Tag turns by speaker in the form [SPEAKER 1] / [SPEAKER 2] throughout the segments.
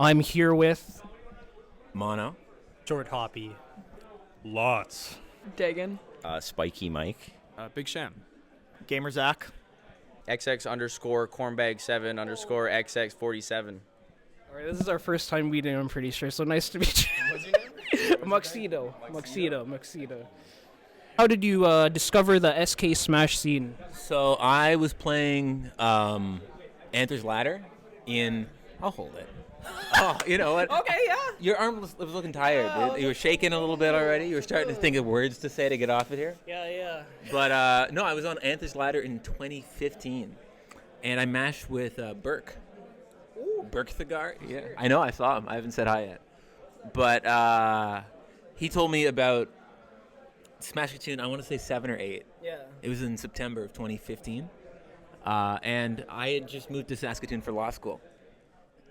[SPEAKER 1] I'm here with
[SPEAKER 2] Mono.
[SPEAKER 3] Short Hoppy.
[SPEAKER 4] Lots.
[SPEAKER 5] Dagan.
[SPEAKER 6] Spiky Mike.
[SPEAKER 7] Big Sham.
[SPEAKER 8] Gamer Zach.
[SPEAKER 9] XX_cornbag7_XX47.
[SPEAKER 1] All right, this is our first time meeting, I'm pretty sure, so nice to meet you.
[SPEAKER 9] What's your name?
[SPEAKER 1] Muxedo. How did you discover the SK Smash scene?
[SPEAKER 2] So I was playing Anthor's Ladder in... I'll hold it. Oh, you know what?
[SPEAKER 5] Okay, yeah.
[SPEAKER 2] Your arm was looking tired, dude. You were shaking a little bit already. You were starting to think of words to say to get off it here.
[SPEAKER 1] Yeah.
[SPEAKER 2] But no, I was on Anthor's Ladder in 2015, and I mashed with Burke. Burke Thagar? Yeah. I know, I saw him. I haven't said hi yet. But he told me about Smashkatoon, I want to say 7 or 8.
[SPEAKER 1] Yeah.
[SPEAKER 2] It was in September of 2015. And I had just moved to Saskatoon for law school.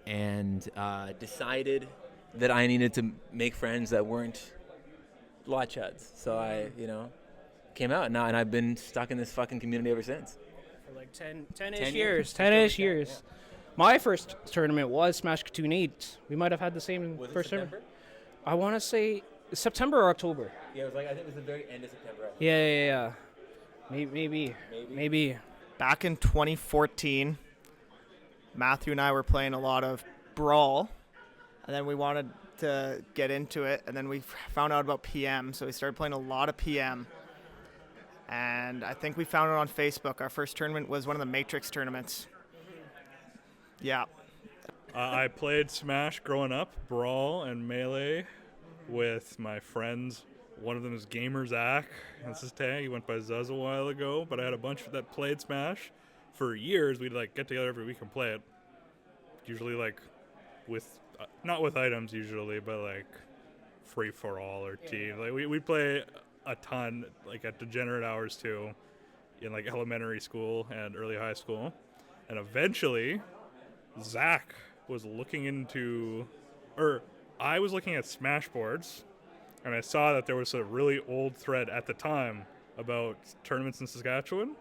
[SPEAKER 2] And decided that I needed to make friends that weren't law chuds. So I, came out now, and I've been stuck in this fucking community ever since.
[SPEAKER 1] For like 10-ish years. 10-ish years. My first tournament was Smashkatoon 8. We might have had the same first tournament. I want to say September or October.
[SPEAKER 2] Yeah, I think it was the very end of September.
[SPEAKER 1] Yeah. Maybe.
[SPEAKER 8] Back in 2014, Matthew and I were playing a lot of Brawl, and then we wanted to get into it, and then we found out about PM, so we started playing a lot of PM. And I think we found it on Facebook. Our first tournament was one of the Matrix tournaments. Yeah.
[SPEAKER 4] I played Smash growing up, Brawl and Melee, with my friends. One of them is Gamer Zach. That's his tag. He went by Zuz a while ago, but I had a bunch that played Smash. For years, we'd get together every week and play it. Usually with, not with items usually, but free for all or team. We play a ton, at degenerate hours too, in elementary school and early high school. And eventually, Zach was looking into, I was looking at Smash boards, and I saw that there was a really old thread at the time about tournaments in Saskatchewan.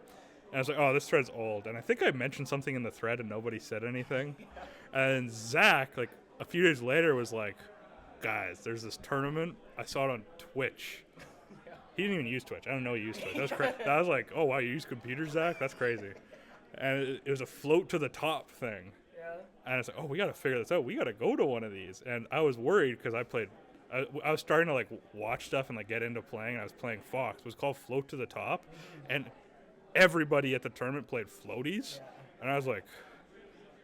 [SPEAKER 4] And I was like, oh, this thread's old. And I think I mentioned something in the thread and nobody said anything. And Zach, a few days later, was like, guys, there's this tournament. I saw it on Twitch. He didn't even use Twitch. I don't know he used Twitch. That was crazy. I was like, oh, wow, you use computers, Zach? That's crazy. And it was a float to the top thing. Yeah. And I was like, oh, we got to figure this out. We got to go to one of these. And I was worried because I was starting to watch stuff and get into playing. And I was playing Fox. It was called Float to the Top. And everybody at the tournament played floaties, and I was like,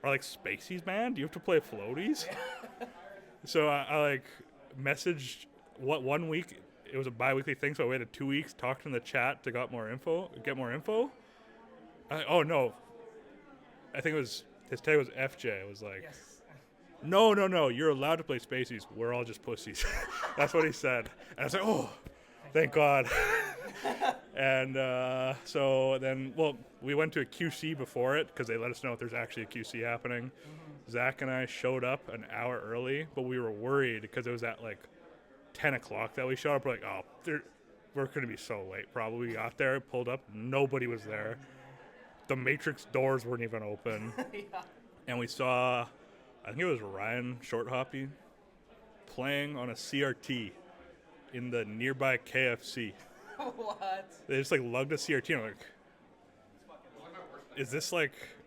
[SPEAKER 4] are spaceys, man? Do you have to play floaties? So I messaged one week. It was a bi-weekly thing, so I waited 2 weeks, talked in the chat to get more info. Oh no, I think his tag was FJ. It was yes. No, you're allowed to play spaceys. We're all just pussies. That's what he said, and I was like, oh, thank God. And so then, we went to a QC before it because they let us know if there's actually a QC happening. Mm-hmm. Zach and I showed up an hour early, but we were worried because it was at 10 o'clock that we showed up. We're like, oh, we're going to be so late. Probably we got there, pulled up, nobody was there. The Matrix doors weren't even open. Yeah. And we saw, I think it was Ryan Short Hoppy playing on a CRT in the nearby KFC.
[SPEAKER 5] What?
[SPEAKER 4] They just lugged a CRT and I'm like, is this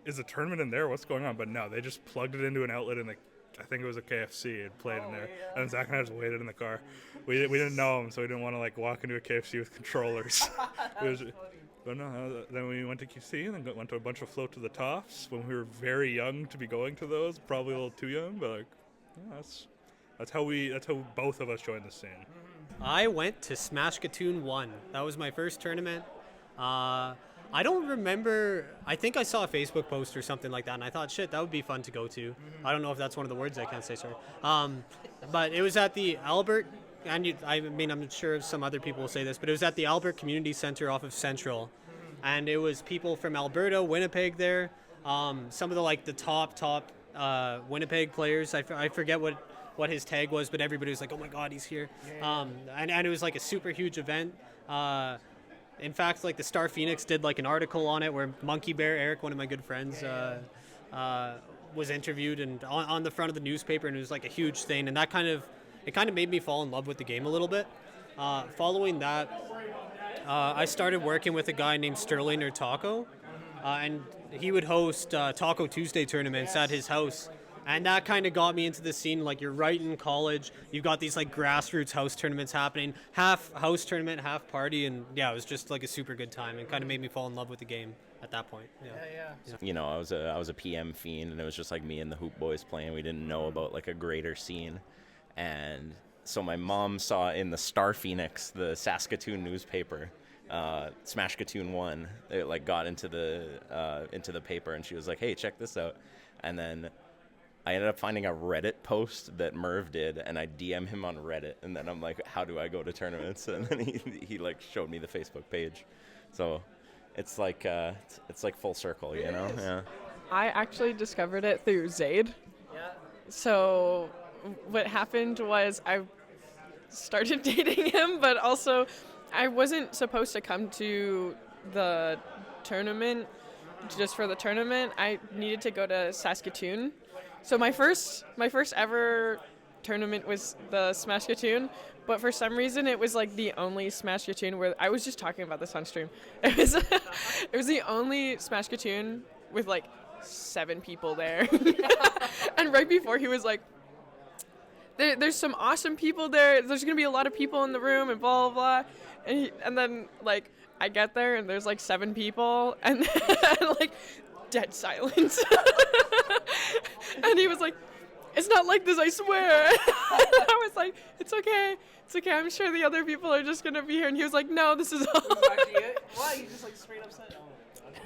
[SPEAKER 4] is the tournament in there? What's going on? But no, they just plugged it into an outlet in I think it was a KFC and played in there. Yeah. And Zach and I just waited in the car. We didn't know him, so we didn't want to walk into a KFC with controllers. But no, then we went to QC and then went to a bunch of Float to the Tops when we were very young to be going to those, probably a little too young, but that's how both of us joined the scene.
[SPEAKER 3] I went to Smashkatoon 1. That was my first tournament. I don't remember. I think I saw a Facebook post or something like that, and I thought, shit, that would be fun to go to. Mm-hmm. I don't know if that's one of the words I can't say, sorry. But it was at the Albert, and I'm sure some other people will say this, but it was at the Albert Community Center off of Central. Mm-hmm. And it was people from Alberta, Winnipeg there, some of the top Winnipeg players. I forget what his tag was, but everybody was like, oh my God, he's here. Yeah. And it was a super huge event. In fact, the Star Phoenix did an article on it where Monkey Bear Eric, one of my good friends, was interviewed and on the front of the newspaper, and it was like a huge thing, and that kind of made me fall in love with the game a little bit. Following that, I started working with a guy named Sterling or Taco, and he would host Taco Tuesday tournaments at his house. And that kind of got me into the scene. Like, you're right in college, you've got these like grassroots house tournaments happening, half house tournament, half party, and yeah, it was just like a super good time, and kind of made me fall in love with the game at that point. Yeah.
[SPEAKER 5] You know, I was a PM fiend, and it was just like me and the Hoop Boys playing. We didn't know about like a greater scene, and so my mom saw in the Star Phoenix, the Saskatoon newspaper, Smashkatoon 1. It like got into the paper, and she was like, "Hey, check this out," and then I ended up finding a Reddit post that Merv did, and I DM him on Reddit, and then I'm like, how do I go to tournaments? And then he like showed me the Facebook page. So it's like full circle, you know? Yeah.
[SPEAKER 6] I actually discovered it through Zaid. Yeah. So what happened was I started dating him, but also I wasn't supposed to come to the tournament just for the tournament. I needed to go to Saskatoon. So my first ever tournament was the Smashkatoon, but for some reason it was like the only Smashkatoon where I was just talking about this on stream. It was the only Smashkatoon with like 7 people there. And right before he was like, there's some awesome people there. There's gonna be a lot of people in the room and blah blah blah. And then like I get there and there's like 7 people and like dead silence. And he was like, "It's not like this, I swear." And I was like, it's okay. I'm sure the other people are just gonna be here. And he was like, "No, this is all."
[SPEAKER 1] Actually it? Why? You just like straight up said,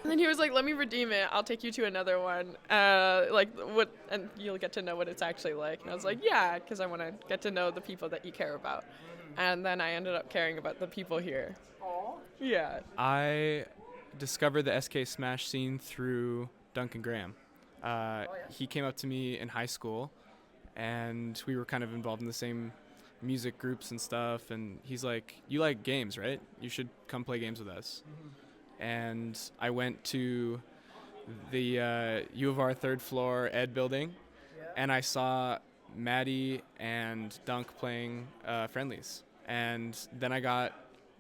[SPEAKER 6] And then he was like, "Let me redeem it. I'll take you to another one. And you'll get to know what it's actually like." And I was like, "Yeah," because I want to get to know the people that you care about. And then I ended up caring about the people here.
[SPEAKER 1] Aww.
[SPEAKER 6] Yeah.
[SPEAKER 7] I discovered the SK Smash scene through Duncan Graham. He came up to me in high school, and we were kind of involved in the same music groups and stuff. And he's like, "You like games, right? You should come play games with us." And I went to the U of R 3rd floor Ed building, and I saw Maddie and Dunk playing friendlies. And then I got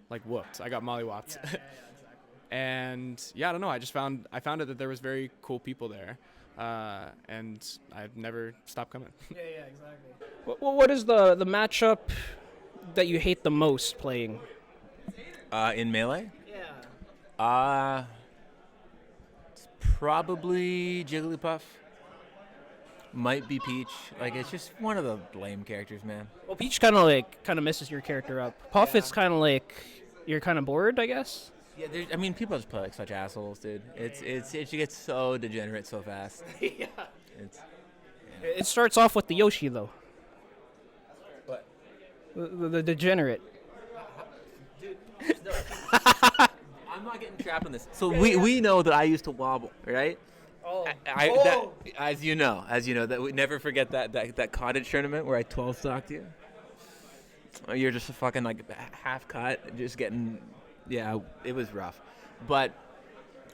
[SPEAKER 7] like whooped. I got mollywopped. And yeah, I don't know. I found out that there was very cool people there, and I've never stopped coming.
[SPEAKER 1] Yeah, exactly. What is the matchup that you hate the most playing?
[SPEAKER 2] In Melee?
[SPEAKER 1] Yeah.
[SPEAKER 2] It's probably Jigglypuff. Might be Peach. Like, it's just one of the lame characters, man.
[SPEAKER 1] Well, Peach kind of messes your character up. Puff, it's kind of like you're kind of bored, I guess.
[SPEAKER 2] Yeah, people just play like such assholes, dude. It gets so degenerate so fast.
[SPEAKER 1] Yeah. It starts off with the Yoshi though.
[SPEAKER 2] What?
[SPEAKER 1] The degenerate.
[SPEAKER 2] Dude, I'm not getting trapped in this. So we know that I used to wobble, right?
[SPEAKER 1] Oh.
[SPEAKER 2] As you know, that we never forget that cottage tournament where I 12 stocked you. You're just a fucking like half cut, just getting. Yeah, it was rough. But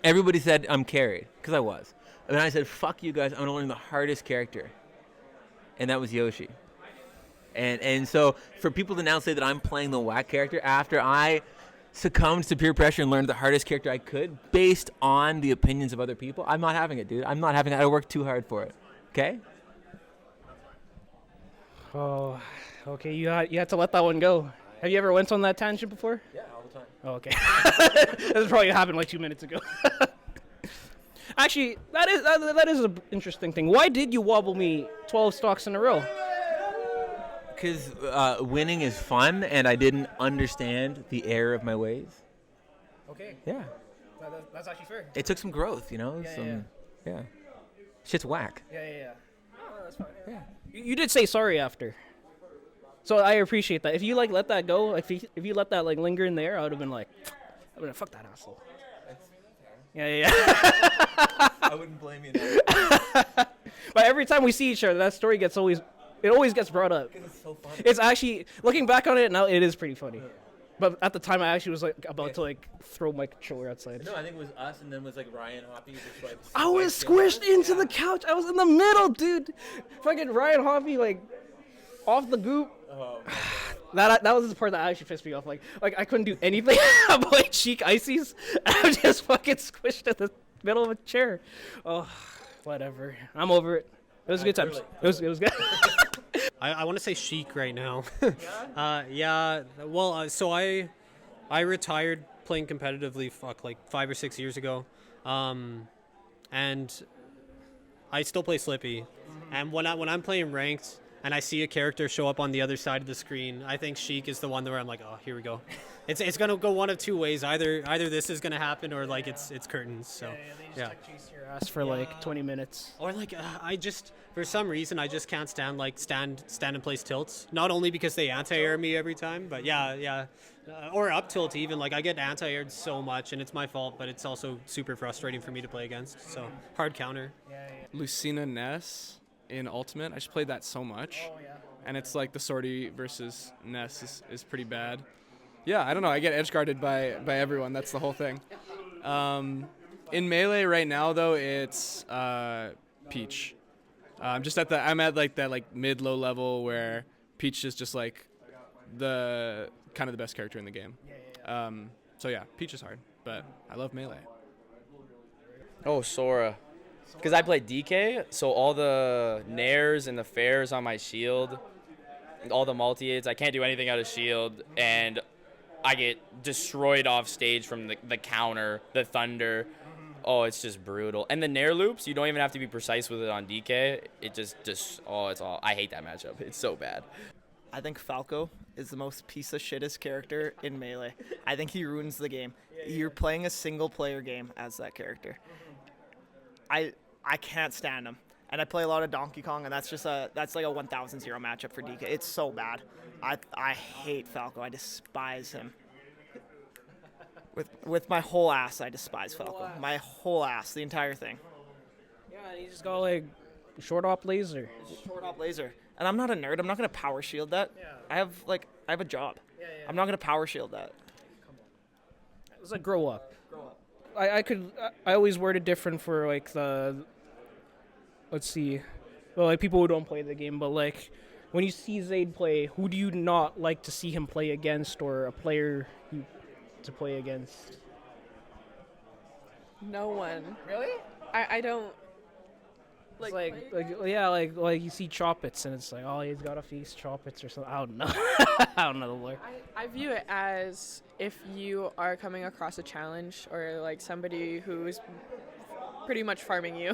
[SPEAKER 2] everybody said I'm carried, because I was. And I said, fuck you guys, I'm going to learn the hardest character. And that was Yoshi. And so for people to now say that I'm playing the whack character after I succumbed to peer pressure and learned the hardest character I could based on the opinions of other people, I'm not having it, dude. I'm not having it. I worked too hard for it. Okay?
[SPEAKER 1] Oh, okay. You had to let that one go. Have you ever went on that tangent before?
[SPEAKER 2] Yeah, all the time.
[SPEAKER 1] Oh, okay. That probably happened like 2 minutes ago. Actually, that is an interesting thing. Why did you wobble me 12 stocks in a row?
[SPEAKER 2] Because winning is fun, and I didn't understand the error of my ways.
[SPEAKER 1] Okay.
[SPEAKER 2] Yeah.
[SPEAKER 1] That's actually fair.
[SPEAKER 2] It took some growth, you know? Yeah. Shit's whack.
[SPEAKER 1] Yeah. Oh, that's fine.
[SPEAKER 2] Yeah.
[SPEAKER 1] You did say sorry after. So I appreciate that. If you like let that go, like if you let that like linger in there, I would have been like, fuck that asshole. Yeah.
[SPEAKER 2] I wouldn't blame you there.
[SPEAKER 1] But every time we see each other, that story always gets brought up.
[SPEAKER 2] Because it's so funny.
[SPEAKER 1] It's actually, looking back on it now, it is pretty funny. But at the time, I actually was like about to like throw my controller outside.
[SPEAKER 2] No, I think it was us, and then was like Ryan Hoppy just like.
[SPEAKER 1] I was squished into the couch. I was in the middle, dude. Fucking Ryan Hoppy like off the goop.
[SPEAKER 2] Oh,
[SPEAKER 1] That was the part that actually pissed me off. Like I couldn't do anything about cheek ices. I was just fucking squished in the middle of a chair. Oh, whatever. I'm over it. It was a good times. It was good.
[SPEAKER 3] I want to say chic right now. Yeah. Well, so I retired playing competitively like 5 or 6 years ago, and I still play Slippy. And when I'm playing ranked and I see a character show up on the other side of the screen, I think Sheik is the one where I'm like, oh, here we go. It's gonna go one of two ways. Either this is gonna happen or like it's curtains. So
[SPEAKER 1] They just like chase your ass for like 20 minutes.
[SPEAKER 3] Or like I just for some reason I just can't stand like stand and place tilts. Not only because they anti-air me every time, but or up tilt even. Like I get anti-aired so much, and it's my fault. But it's also super frustrating for me to play against. So hard counter.
[SPEAKER 7] Lucina Ness in Ultimate. I just played that so much. And it's like the sortie versus Ness is pretty bad. Yeah, I don't know. I get edge guarded by everyone. That's the whole thing. In Melee right now, though, it's Peach. I'm at like that like mid-low level where Peach is just like the kind of the best character in the game. So yeah, Peach is hard, but I love Melee.
[SPEAKER 9] Oh, Sora. Because I play DK, so all the nairs and the fairs on my shield, all the multi-aids, I can't do anything out of shield, and I get destroyed off stage from the counter, the thunder. Oh, it's just brutal. And the nair loops, you don't even have to be precise with it on DK. It just it's all. I hate that matchup. It's so bad.
[SPEAKER 8] I think Falco is the most piece of shittest character in Melee. I think he ruins the game. You're playing a single player game as that character. I can't stand him. And I play a lot of Donkey Kong, and that's like a 1,000-0 matchup for DK. It's so bad. I hate Falco. I despise him. With my whole ass, I despise Falco. My whole ass, the entire thing.
[SPEAKER 1] Yeah, he just got like short op laser.
[SPEAKER 8] Short op laser. And I'm not a nerd. I'm not gonna power shield that.
[SPEAKER 1] Yeah.
[SPEAKER 8] I have a job. I'm not gonna power shield that.
[SPEAKER 1] It's like grow up. I always word it different for like let's see, well, like people who don't play the game, but like when you see Zayd play, who do you not like to see him play against, or a player to play against?
[SPEAKER 6] No one.
[SPEAKER 1] Really?
[SPEAKER 6] I don't
[SPEAKER 1] Like you see Choppets and it's like, oh, he's got to face Choppets or something. I don't know. I don't know the lore.
[SPEAKER 6] I view it as if you are coming across a challenge or like somebody who's pretty much farming you,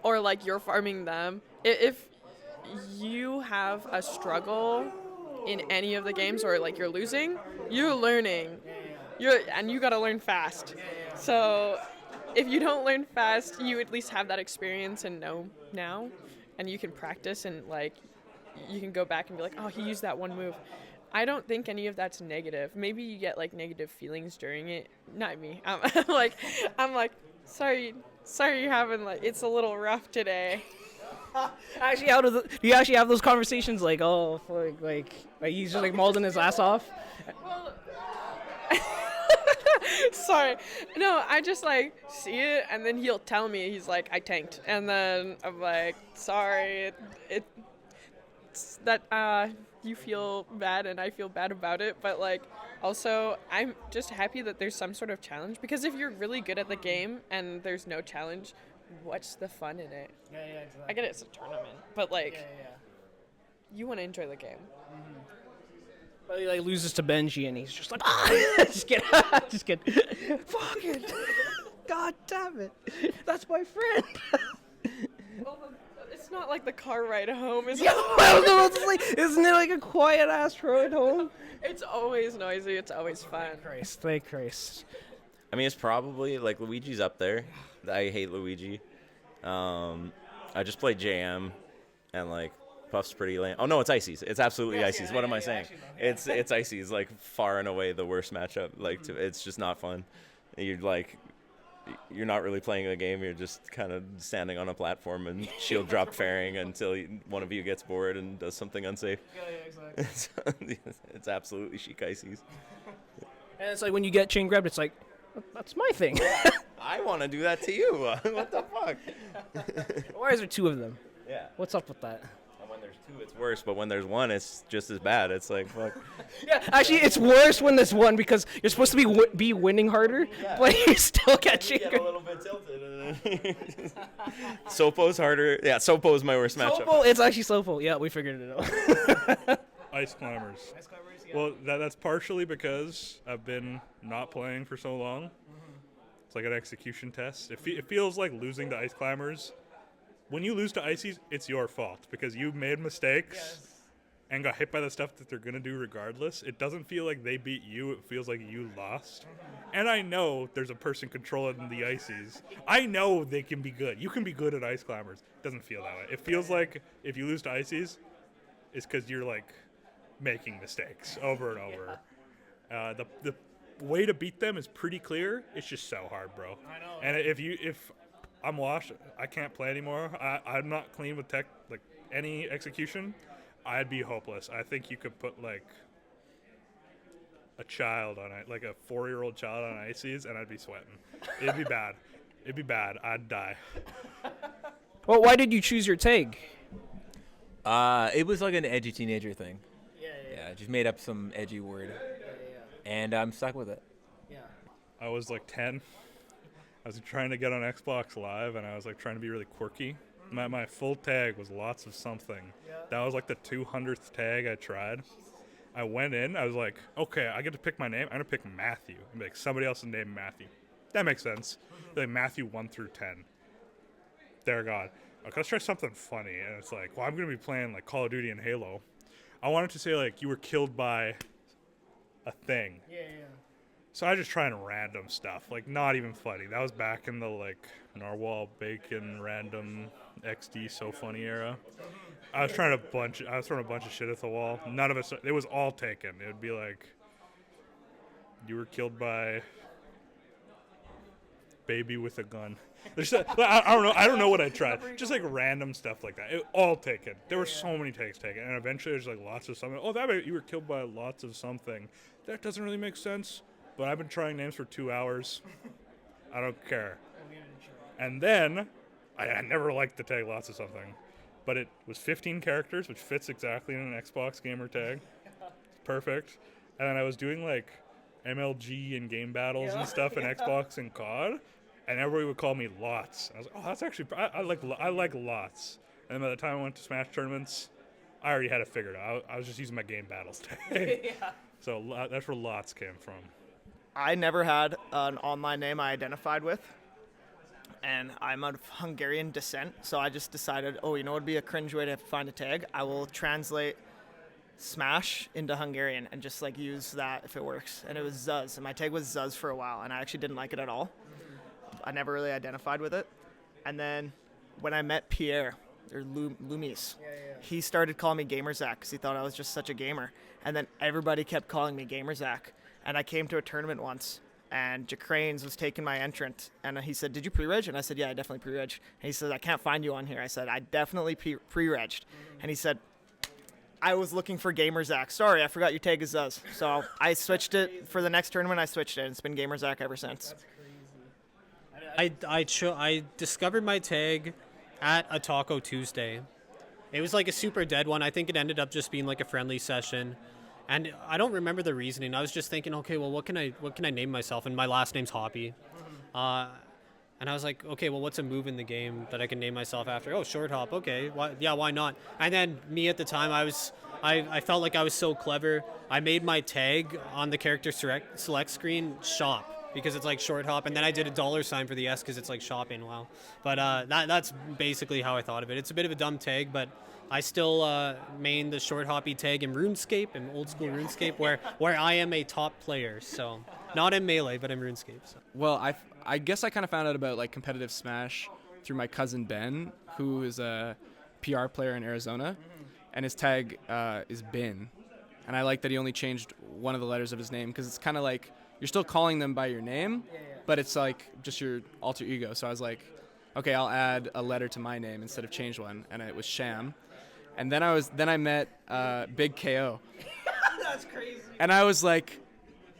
[SPEAKER 6] or like you're farming them. If you have a struggle in any of the games, or like you're losing, you're learning. You gotta learn fast. So if you don't learn fast, you at least have that experience and know now, and you can practice and like you can go back and be like, oh, he used that one move. I don't think any of that's negative. Maybe you get like negative feelings during it. Not me. I'm like, sorry you're having like it's a little rough today.
[SPEAKER 1] Actually, do you actually have those conversations like, oh, like he's just like mauling his ass off?
[SPEAKER 6] Well, sorry. No, I just like see it and then he'll tell me, he's like, I tanked. And then I'm like, sorry, it's that you feel bad and I feel bad about it, but like also I'm just happy that there's some sort of challenge, because if you're really good at the game and there's no challenge, what's the fun in it?
[SPEAKER 1] Yeah, exactly.
[SPEAKER 6] I get it's a tournament, but like you want to enjoy the game.
[SPEAKER 1] Mm-hmm. But he like loses to Benji and he's just like, just kidding. Fuck it. God damn it. That's my friend.
[SPEAKER 6] Well, it's not like the car ride home, is
[SPEAKER 1] Yeah,
[SPEAKER 6] it?
[SPEAKER 1] I was about to say, isn't it like a quiet ass road home?
[SPEAKER 6] It's always noisy. It's always fun.
[SPEAKER 1] Thank Christ.
[SPEAKER 5] I mean, it's probably like Luigi's up there. I hate Luigi. I just played JM, and like Puff's pretty lame. Oh no, it's Icy's. It's absolutely Icy's. What am I saying? It's Icy's. Like far and away the worst matchup. Like it's just not fun. You're like, you're not really playing the game. You're just kind of standing on a platform and shield drop fairing until one of you gets bored and does something unsafe.
[SPEAKER 1] Yeah, exactly.
[SPEAKER 5] It's absolutely chic ices.
[SPEAKER 1] And it's like when you get chain grabbed, it's like, that's my thing.
[SPEAKER 5] I want to do that to you. What the fuck?
[SPEAKER 1] Why is there two of them?
[SPEAKER 5] Yeah.
[SPEAKER 1] What's up with that?
[SPEAKER 5] And when there's two, it's worse. But when there's one, it's just as bad. It's like, fuck.
[SPEAKER 1] Yeah, actually, it's worse when there's one because you're supposed to be winning harder, but you still get chain
[SPEAKER 5] Get a
[SPEAKER 1] grabbed.
[SPEAKER 5] little bit tilted. Sopo's harder. Yeah, Sopo's my worst matchup.
[SPEAKER 1] Slopo, it's actually Slopo. Yeah, we figured it out.
[SPEAKER 4] Ice climbers. Well, that's partially because I've been not playing for so long. It's like an execution test. It feels like losing to ice climbers. When you lose to ices, it's your fault because you made mistakes and got hit by the stuff that they're going to do regardless. It doesn't feel like they beat you. It feels like you lost. And I know there's a person controlling the ices. I know they can be good. You can be good at ice climbers. It doesn't feel that way. It feels like if you lose to ices, it's because you're like making mistakes over and over. The way to beat them is pretty clear. It's just so hard, bro. I know. And if I'm washed, I can't play anymore. I'm not clean with tech, like any execution. I'd be hopeless. I think you could put like a child on it, like a 4-year-old child on ices, and I'd be sweating. It'd be bad. It'd be bad. I'd die.
[SPEAKER 1] Well, why did you choose your tag?
[SPEAKER 2] It was like an edgy teenager thing. Yeah, I just made up some edgy word. And I'm stuck with it.
[SPEAKER 4] I was like 10. I was trying to get on Xbox Live, and I was like trying to be really quirky. My full tag was lots of something. That was like the 200th tag I tried. I went in. I was like, okay, I get to pick my name. I'm gonna pick Matthew. And be like, somebody else's name Matthew. That makes sense. Like Matthew 1 through 10. There, God. Okay, let's try something funny. And it's like, well, I'm gonna be playing like Call of Duty and Halo. I wanted to say like you were killed by a thing. Yeah. So I just trying random stuff, like not even funny. That was back in the like Narwhal Bacon random XD so funny era. I was throwing a bunch of shit at the wall. None of it was all taken. It would be like you were killed by baby with a gun. I don't know what I tried. Just like random stuff like that. All taken. There were so many takes taken, and eventually there's like lots of something. Oh, you were killed by lots of something. That doesn't really make sense. But I've been trying names for 2 hours. I don't care. And then I never liked the tag lots of something, but it was 15 characters, which fits exactly in an Xbox gamer tag. It's perfect. And then I was doing like MLG and game battles and stuff in Xbox and COD. And everybody would call me Lots. I was like, oh, that's actually I like Lots. And then by the time I went to Smash tournaments, I already had it figured out. I was just using my game battles tag. So that's where Lots came from.
[SPEAKER 8] I never had an online name I identified with, and I'm of Hungarian descent, so I just decided, you know what would be a cringe way to find a tag? I will translate Smash into Hungarian and just like use that if it works. And it was Zuz, and my tag was Zuz for a while, and I actually didn't like it at all. I never really identified with it. And then when I met Pierre, or Lumis, he started calling me Gamer Zach because he thought I was just such a gamer. And then everybody kept calling me Gamer Zach. And I came to a tournament once, and Jacranes was taking my entrant, and he said, did you pre-reg? And I said, yeah, I definitely pre-regged. And he said, I can't find you on here. I said, I definitely pre-regged. And he said, I was looking for Gamer Zach. Sorry, I forgot your tag is Zuz. So I switched it for the next tournament. I switched it, and it's been Gamer Zach ever since.
[SPEAKER 3] I discovered my tag at a Taco Tuesday. It was like a super dead one. I think it ended up just being like a friendly session. And I don't remember the reasoning. I was just thinking, okay, well, what can I name myself? And my last name's Hoppy. And I was like, okay, well, what's a move in the game that I can name myself after? Oh, short hop. Okay, why not? And then me at the time, I felt like I was so clever. I made my tag on the character select screen shop because it's like short hop, and then I did a $ for the S because it's like shopping. Wow. But that's basically how I thought of it. It's a bit of a dumb tag, but I still main the short hoppy tag in RuneScape, in old school RuneScape, where I am a top player. So not in Melee, but in RuneScape. So.
[SPEAKER 7] Well, I guess I kind of found out about like competitive Smash through my cousin Ben, who is a PR player in Arizona, and his tag is Bin. And I like that he only changed one of the letters of his name because it's kind of like you're still calling them by your name, but it's like just your alter ego. So I was like, okay, I'll add a letter to my name instead of change one, and it was Sham. And then I met Big KO.
[SPEAKER 1] That's crazy.
[SPEAKER 7] And I was like,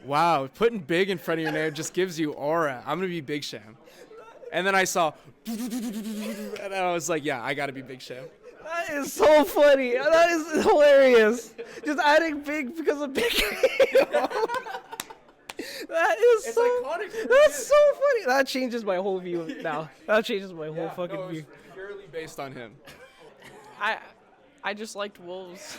[SPEAKER 7] wow, putting Big in front of your name just gives you aura. I'm gonna be Big Sham. And then I saw, and I was like, yeah, I gotta be Big Sham.
[SPEAKER 1] That is so funny. That is hilarious. Just adding Big because of Big. That is
[SPEAKER 7] It's
[SPEAKER 1] so
[SPEAKER 7] iconic.
[SPEAKER 1] That's so funny. That changes my whole view of it now. That changes my whole fucking
[SPEAKER 7] No, it was
[SPEAKER 1] view.
[SPEAKER 7] purely based on him.
[SPEAKER 6] I just liked wolves.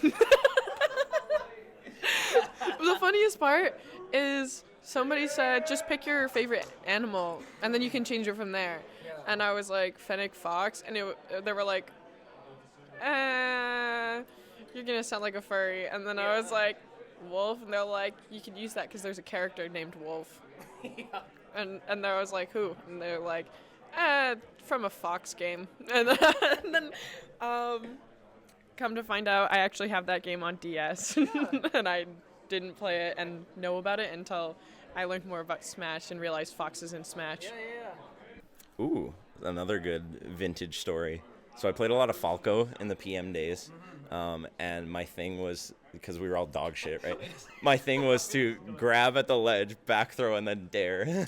[SPEAKER 6] The funniest part is somebody said just pick your favorite animal and then you can change it from there. And I was like fennec fox, and they were like, you're gonna sound like a furry. And then I was like, wolf, and they're like, you could use that because there's a character named Wolf. And I was like, who? And they're like, from a Fox game. And then come to find out, I actually have that game on DS, and I didn't play it and know about it until I learned more about Smash and realized Fox is in Smash.
[SPEAKER 5] Ooh, another good vintage story. So I played a lot of Falco in the PM days, and my thing was, because we were all dog shit, right? My thing was to grab at the ledge, back throw, and then dare.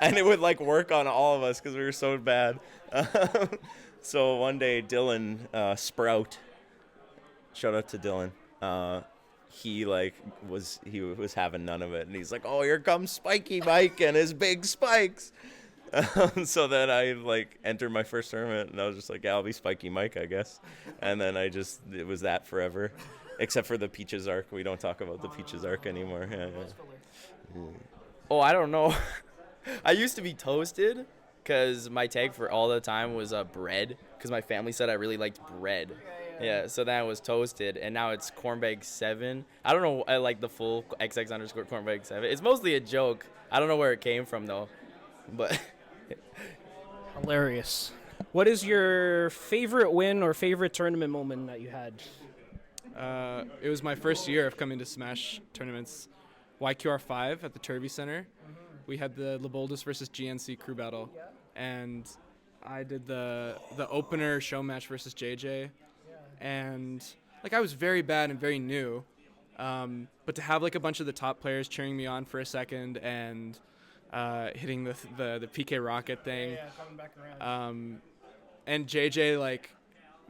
[SPEAKER 5] And it would like work on all of us because we were so bad. So one day, Dylan Sprout, shout out to Dylan, he was having none of it, and he's like, "Oh, here comes Spiky Mike and his big spikes." So then I like entered my first tournament, and I was just like, yeah, I'll be Spiky Mike, I guess. And then it was that forever, except for the Peaches arc. We don't talk about the Peaches arc anymore. Yeah.
[SPEAKER 9] Oh, I don't know. I used to be Toasted because my tag for all the time was bread, because my family said I really liked bread. Yeah, so then I was Toasted, and now it's Cornbag 7. I don't know, I like the full XX_Cornbag 7. It's mostly a joke. I don't know where it came from, though. But
[SPEAKER 1] Hilarious. What is your favorite win or favorite tournament moment that you had?
[SPEAKER 7] It was my first year of coming to Smash tournaments. YQR5 at the Turvey Center. We had the Laboldus versus GNC crew battle, and I did the opener show match versus JJ, and like I was very bad and very new, but to have like a bunch of the top players cheering me on for a second and hitting the PK rocket thing,
[SPEAKER 1] coming back around.
[SPEAKER 7] and JJ like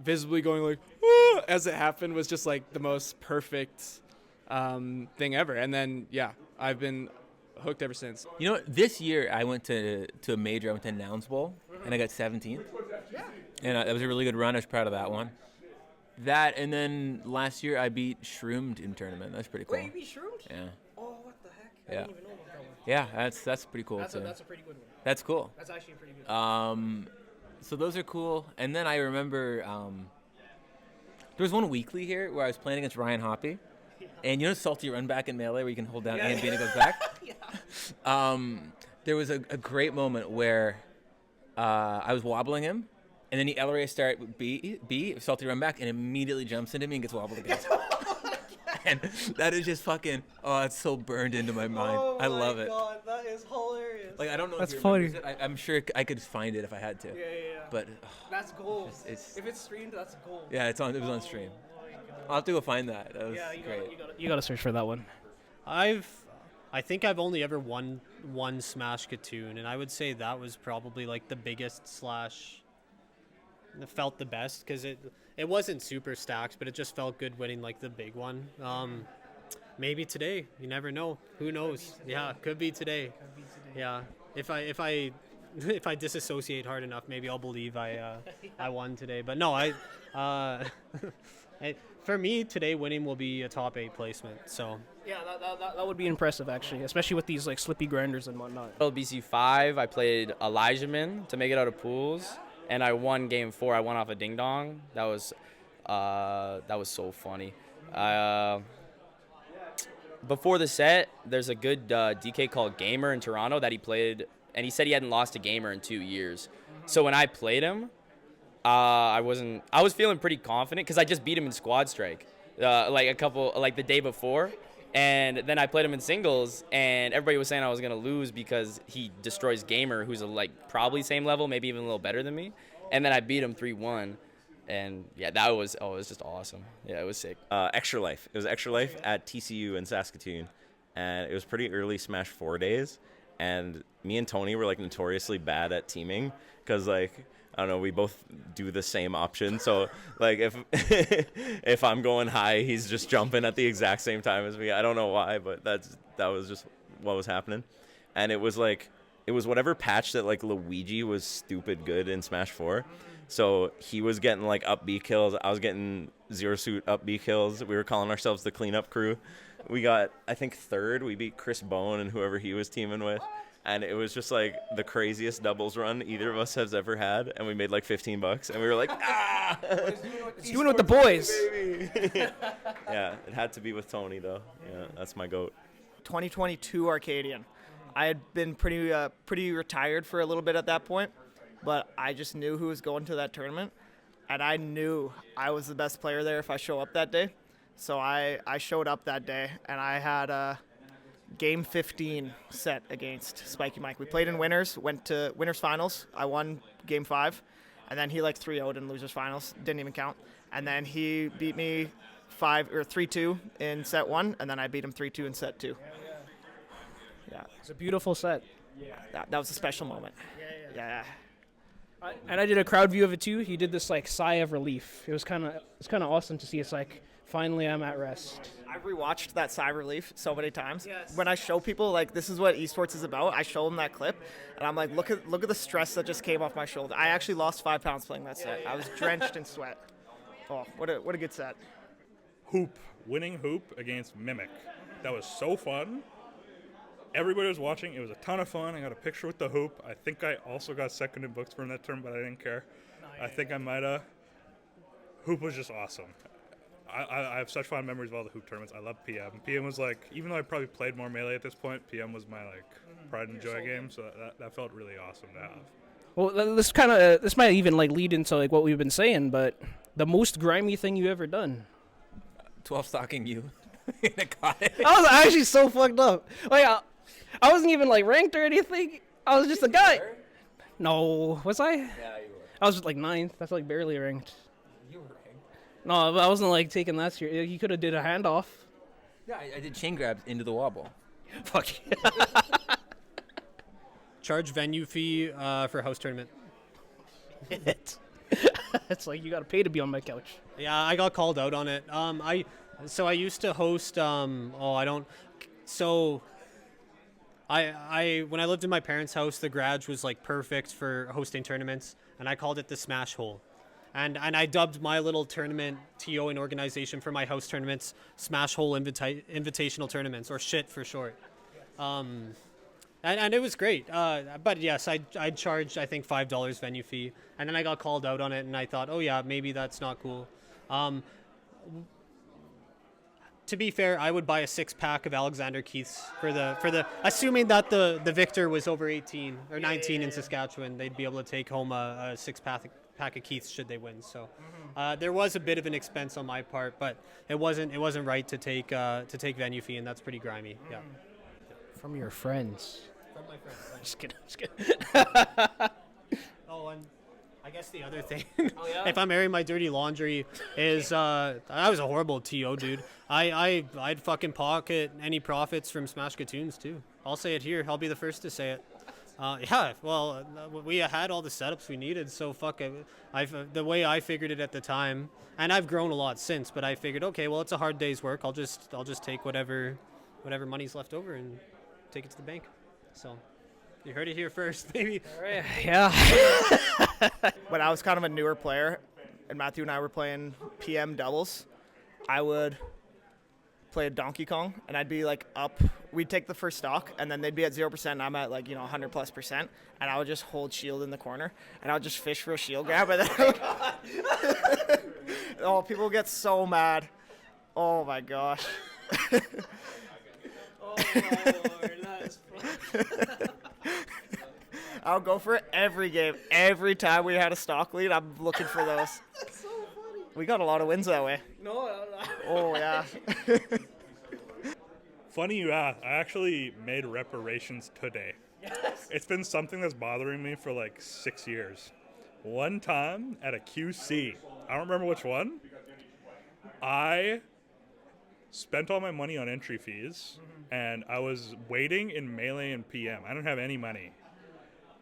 [SPEAKER 7] visibly going like "Woo!" as it happened was just like the most perfect thing ever. And then I've been hooked ever since.
[SPEAKER 2] You know, this year I went to a major. I went to Nouns Bowl, and I got 17th. And that was a really good run. I was proud of that one. That, and then last year I beat Shroomed in tournament. That's pretty cool.
[SPEAKER 1] Wait, you beat Shroomed?
[SPEAKER 2] Yeah.
[SPEAKER 1] Oh, what the heck? I
[SPEAKER 2] Yeah.
[SPEAKER 1] didn't even know about that one.
[SPEAKER 2] Yeah, that's pretty cool
[SPEAKER 1] That's
[SPEAKER 2] too.
[SPEAKER 1] a pretty good one.
[SPEAKER 2] That's cool.
[SPEAKER 1] That's actually pretty good.
[SPEAKER 2] So those are cool. And then I remember there was one weekly here where I was playing against Ryan Hoppy. And you know Salty Run Back in Melee where you can hold down A and B and it goes back? There was a great moment where I was wobbling him, and then he LRA start B, Salty Run Back, and immediately jumps into me and gets wobbled again. And that is just fucking, it's so burned into my mind. I love it.
[SPEAKER 1] Oh my god, that is hilarious.
[SPEAKER 2] Like, I don't know
[SPEAKER 1] That's
[SPEAKER 2] if he remembers
[SPEAKER 1] funny.
[SPEAKER 2] it. I'm sure I could find it if I had to.
[SPEAKER 1] Yeah.
[SPEAKER 2] But
[SPEAKER 1] That's gold.
[SPEAKER 2] it's
[SPEAKER 1] If it's streamed, that's gold.
[SPEAKER 2] yeah, it was on stream. I'll have to go find that. That was great.
[SPEAKER 1] You gotta search for that one.
[SPEAKER 3] I think I've only ever won one Smashkatoon, and I would say that was probably like the biggest / it felt the best because it wasn't super stacked, but it just felt good winning like the big one. Maybe today, you never know. Who knows? Yeah, could be today. Yeah, if I disassociate hard enough, maybe I'll believe I won today. But no, for me today, winning will be a top 8 placement. So
[SPEAKER 1] Yeah, that would be impressive actually, especially with these like slippy grinders and whatnot.
[SPEAKER 9] LBC5, I played Elijahman to make it out of pools, and I won game 4. I won off a ding dong. That was so funny. Before the set, there's a good DK called Gamer in Toronto that he played, and he said he hadn't lost a gamer in 2 years. So when I played him, I was feeling pretty confident because I just beat him in Squad Strike, like the day before, And then I played him in singles, and everybody was saying I was gonna lose because he destroys Gamer, who's like probably same level, maybe even a little better than me. And then I beat him 3-1, and yeah, it was just awesome. Yeah, it was sick.
[SPEAKER 5] Extra Life. It was Extra Life at TCU in Saskatoon, and it was pretty early Smash 4 days. And me and Tony were like notoriously bad at teaming because like I don't know, we both do the same option. So like if if I'm going high, he's just jumping at the exact same time as me. I don't know why, but that was just what was happening. And it was whatever patch that like Luigi was stupid good in Smash 4. So he was getting like up B kills. I was getting Zero Suit up B kills. We were calling ourselves the cleanup crew. We got, I think, third. We beat Chris Bone and whoever he was teaming with. And it was just like the craziest doubles run either of us has ever had. And we made like $15. And we were like, ah!
[SPEAKER 1] He's doing it with the boys.
[SPEAKER 5] Yeah, it had to be with Tony, though. Yeah, that's my GOAT.
[SPEAKER 8] 2022 Arcadian. I had been pretty retired for a little bit at that point, but I just knew who was going to that tournament, and I knew I was the best player there if I show up that day. So I showed up that day, and I had a game 15 set against Spiky Mike. We played in winners, went to winners finals. I won game 5, and then he like 3-0'd in losers finals. Didn't even count. And then he beat me 3-2 in set 1, and then I beat him 3-2 in set 2. Yeah,
[SPEAKER 1] It's a beautiful set.
[SPEAKER 8] that was a special moment. Yeah.
[SPEAKER 1] And I did a crowd view of it too. He did this like sigh of relief. It's kind of awesome to see. It's like finally I'm at rest.
[SPEAKER 8] I've rewatched that sigh relief so many times. Yes. When I show people like this is what esports is about, I show them that clip, and I'm like, look at the stress that just came off my shoulder. I actually lost 5 pounds playing that set. I was drenched in sweat. Oh, what a good set.
[SPEAKER 4] Winning Hoop against Mimic. That was so fun. Everybody was watching. It was a ton of fun. I got a picture with the Hoop. I think I also got second in books for that term, but I didn't care. I think I might have. Hoop was just awesome. I have such fond memories of all the Hoop tournaments. I love PM. PM was like, even though I probably played more Melee at this point, PM was my like pride and joy game. So that felt really awesome to have.
[SPEAKER 1] Well, this might even like lead into like what we've been saying, but the most grimy thing you ever done.
[SPEAKER 2] 12 stocking you in a cottage.
[SPEAKER 1] I was actually so fucked up. Like I wasn't even like ranked or anything. I was just a guy. No, was I?
[SPEAKER 2] Yeah, you were.
[SPEAKER 1] I was like 9th. That's like barely ranked.
[SPEAKER 2] You were ranked.
[SPEAKER 1] No, but I wasn't like taking that serious. You could have did a handoff.
[SPEAKER 2] Yeah, I did chain grabs into the wobble.
[SPEAKER 1] Fuck yeah.
[SPEAKER 3] Charge venue fee for house tournament.
[SPEAKER 1] It's like you gotta pay to be on my couch.
[SPEAKER 3] Yeah, I got called out on it. I used to host. I when I lived in my parents' house, the garage was like perfect for hosting tournaments, and I called it the Smash Hole. And I dubbed my little tournament TO and organization for my house tournaments Smash Hole Invitational Tournaments, or SHIT for short. And it was great. But yes, I charged, I think, $5 venue fee. And then I got called out on it, and I thought, oh yeah, maybe that's not cool. To be fair, I would buy a 6-pack of Alexander Keiths for the assuming that the victor was over 18 or 19 in Saskatchewan, they'd be able to take home a 6-pack of Keiths should they win. So there was a bit of an expense on my part, but it wasn't right to take venue fee, and that's pretty grimy. Yeah.
[SPEAKER 1] From your friends.
[SPEAKER 3] From my friends.
[SPEAKER 1] Just kidding.
[SPEAKER 3] Oh, and I guess the other thing, if I'm airing my dirty laundry, is I was a horrible TO, dude. I'd fucking pocket any profits from Smashkatoons too. I'll say it here. I'll be the first to say it. Yeah, well, we had all the setups we needed, so fuck it. The way I figured it at the time, and I've grown a lot since, but I figured, okay, well, it's a hard day's work. I'll just take whatever money's left over and take it to the bank. So you heard it here first, baby.
[SPEAKER 1] Yeah.
[SPEAKER 8] When I was kind of a newer player, and Matthew and I were playing PM doubles, I would play a Donkey Kong, and I'd be like up. We'd take the first stock, and then they'd be at 0%, and I'm at like 100+%, and I would just hold shield in the corner, and I would just fish for a shield grab, and then oh, people get so mad. Oh my gosh.
[SPEAKER 1] Oh my lord, that is fun.
[SPEAKER 8] I'll go for it every game. Every time we had a stock lead, I'm looking for those.
[SPEAKER 1] That's so funny.
[SPEAKER 8] We got a lot of wins that way.
[SPEAKER 1] No.
[SPEAKER 8] Oh, yeah.
[SPEAKER 4] Funny you ask. I actually made reparations today. Yes. It's been something that's bothering me for like 6 years. One time at a QC, I don't remember which one, I spent all my money on entry fees, and I was waiting in Melee and PM. I didn't have any money.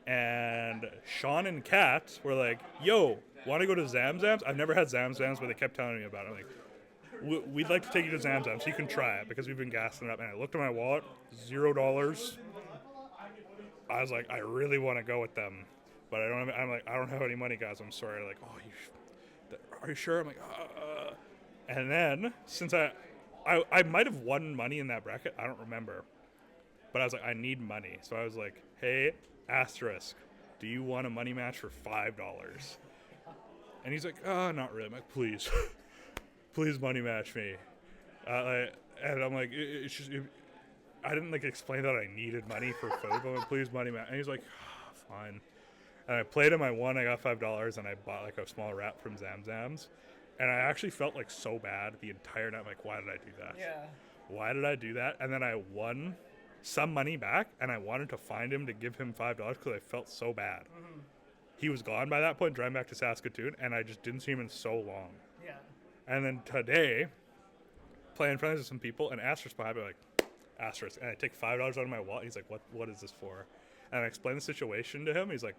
[SPEAKER 4] And Sean and Kat were like, yo, want to go to Zamzam's? I've never had Zamzam's, but they kept telling me about it. I'm like, we'd like to take you to Zamzam's so you can try it because we've been gassing it up. And I looked at my wallet, $0. I was like, I really want to go with them, but I don't have any money, guys. I'm sorry. They're like, oh, are you sure? I'm like, And then since I might have won money in that bracket, I don't remember, but I was like, I need money, so I was like, hey, Asterisk, do you want a money match for $5? And he's like, oh, not really. I'm like, please, please money match me. And I'm like, it's just. I didn't like explain that I needed money for food. I'm like, please money match. And he's like, oh, fine. And I played him. I won. I got $5, and I bought like a small wrap from Zamzam's. And I actually felt like so bad the entire night. I'm like, why did I do that? Yeah. Why did I do that? And then I won some money back, and I wanted to find him to give him $5 because I felt so bad. Mm-hmm. He was gone by that point, driving back to Saskatoon, and I just didn't see him in so long. Yeah. And then today, playing friends with some people, and Asterisk behind me, like, Asterisk, and I take $5 out of my wallet. He's like, what is this for? And I explain the situation to him. He's like,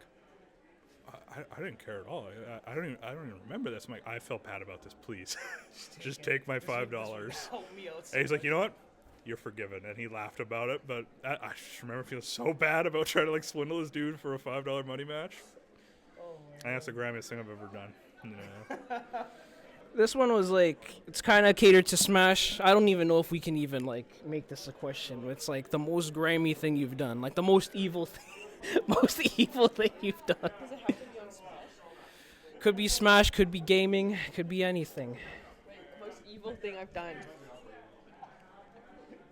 [SPEAKER 4] I didn't care at all. I don't even remember this. I'm like, I feel bad about this. Please, just take my $5. And he's like, you know what? You're forgiven. And he laughed about it. But I just remember feeling so bad about trying to like swindle this dude for a $5 money match. And that's the grimiest thing I've ever done. You know?
[SPEAKER 1] This one was like, it's kind of catered to Smash. I don't even know if we can even like make this a question. It's like the most grimy thing you've done, like the most evil thing, most evil thing you've done.
[SPEAKER 6] Does it have to be on Smash?
[SPEAKER 1] Could be Smash, could be gaming, could be anything.
[SPEAKER 6] Wait, the most evil thing I've done.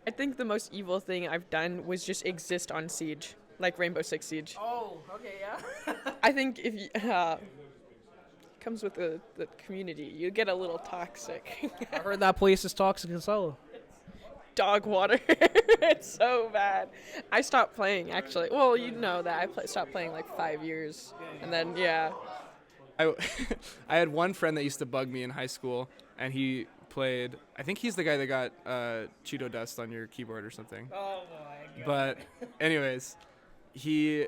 [SPEAKER 6] I think the most evil thing I've done was just exist on Siege, like Rainbow Six Siege.
[SPEAKER 1] Oh, okay, yeah.
[SPEAKER 6] I think if you comes with the community, you get a little toxic.
[SPEAKER 1] I heard that place is toxic as hell.
[SPEAKER 6] Dog water. It's so bad. I stopped playing, actually. Well, you know that. Stopped playing like 5 years. And then, yeah.
[SPEAKER 7] I had one friend that used to bug me in high school, and he played, I think he's the guy that got Cheeto dust on your keyboard or something.
[SPEAKER 1] Oh my god.
[SPEAKER 7] But anyways, he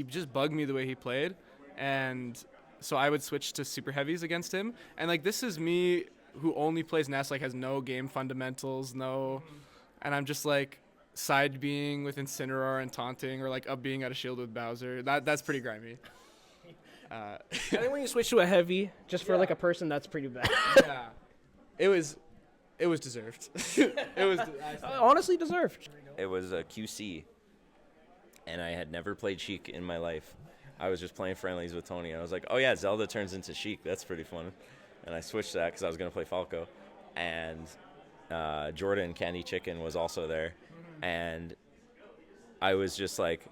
[SPEAKER 7] just bugged me the way he played, and so I would switch to super heavies against him. And like, this is me who only plays Nest, like has no game fundamentals, and I'm just like side being with Incineroar and taunting, or like up being out of shield with Bowser. That's pretty grimy.
[SPEAKER 1] I think when you switch to a heavy, just for like a person, that's pretty bad.
[SPEAKER 7] Yeah, it was deserved. It was
[SPEAKER 1] honestly deserved.
[SPEAKER 5] It was a QC, and I had never played Sheik in my life. I was just playing friendlies with Tony. I was like, oh yeah, Zelda turns into Sheik. That's pretty fun. And I switched that because I was going to play Falco. And Jordan, Candy Chicken, was also there. And I was just like